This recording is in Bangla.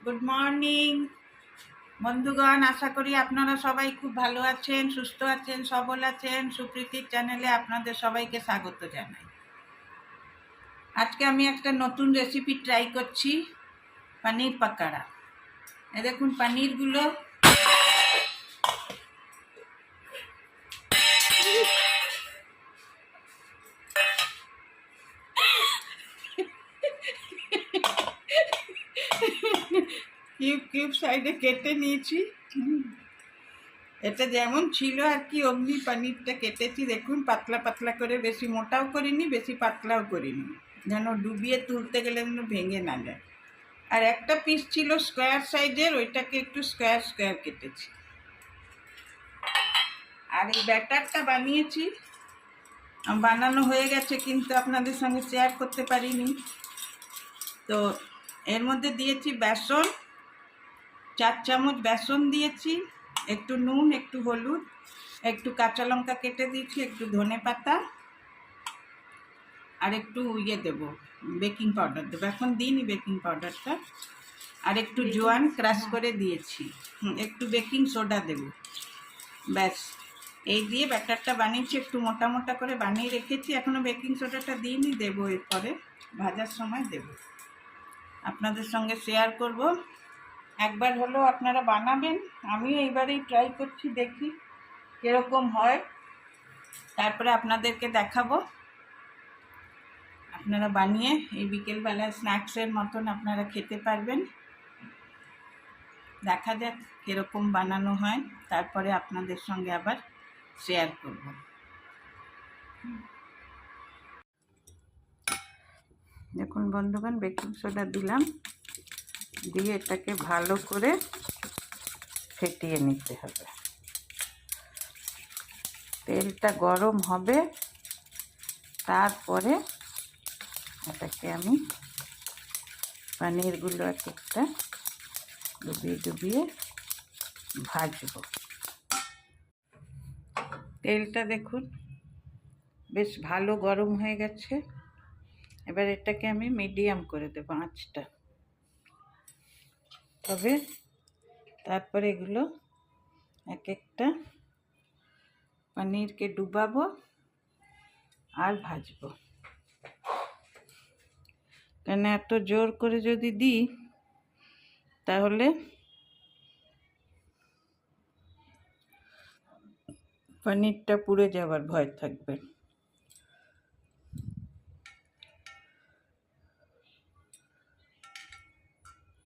গুড মর্নিং বন্ধুগণ, আশা করি আপনারা সবাই খুব ভালো আছেন, সুস্থ আছেন, সবল আছেন। সুপ্রীতির চ্যানেলে আপনাদের সবাইকে স্বাগত জানাই। আজকে আমি একটা নতুন রেসিপি ট্রাই করছি, পনির পাকোড়া। এই দেখুন পনিরগুলো কিউব কিউব সাইডে কেটে নিয়েছি। এটা যেমন ছিল আর কি অমনি পনিরটা কেটেছি। দেখুন পাতলা পাতলা করে, বেশি মোটাও করিনি বেশি পাতলাও করিনি, যেন ডুবিয়ে তুলতে গেলে যেন ভেঙে না যায়। আর একটা পিস ছিল স্কোয়ার সাইজের, ওইটাকে একটু স্কোয়ার স্কোয়ার কেটেছি। আর এই ব্যাটারটা বানিয়েছি, বানানো হয়ে গেছে কিন্তু আপনাদের সঙ্গে শেয়ার করতে পারিনি। তো এর মধ্যে দিয়েছি বেসন, 4 চামচ বেসন দিয়েছি, একটু নুন, একটু হলুদ, একটু কাঁচা লঙ্কা কেটে দিয়েছি, একটু ধনে পাতা, আর একটু দেবো বেকিং পাউডার দেবো। এখন দিইনি বেকিং পাউডারটা। আর একটু জোয়ান ক্রাশ করে দিয়েছি, একটু বেকিং সোডা দেবো। ব্যাস, এই দিয়ে ব্যাটারটা বানিয়েছি, একটু মোটা মোটা করে বানিয়ে রেখেছি। এখনও বেকিং সোডাটা দিইনি, দেবো এরপরে ভাজার সময় দেবো, আপনাদের সঙ্গে শেয়ার করব। একবার হলো আপনারা বানাবেন, আমিও এইবারেই ট্রাই করছি, দেখি কীরকম হয়, তারপরে আপনাদেরকে দেখাবো। আপনারা বানিয়ে এই বিকেলবেলা স্ন্যাক্সের মতন আপনারা খেতে পারবেন। দেখা যাক কীরকম বানানো হয়, তারপরে আপনাদের সঙ্গে আবার শেয়ার করব। দেখুন বন্ধুগণ, বেকিং সোডা দিলাম, দিয়ে এটাকে ভালো করে ফেটিয়ে নিতে হবে। তেলটা গরম হবে, তারপরে এটাকে আমি পনিরগুলো এক একটা ডুবিয়ে ডুবিয়ে ভাজবো। তেলটা দেখুন বেশ ভালো গরম হয়ে গেছে। এবার এটাকে আমি মিডিয়াম করে দেবো আঁচটা। তবে তারপরে এগুলো এক একটা পনিরকে ডুবাবো আর ভাজবো। কেন এত জোর করে যদি দিই তাহলে পনিরটা পুড়ে যাওয়ার ভয় থাকবে।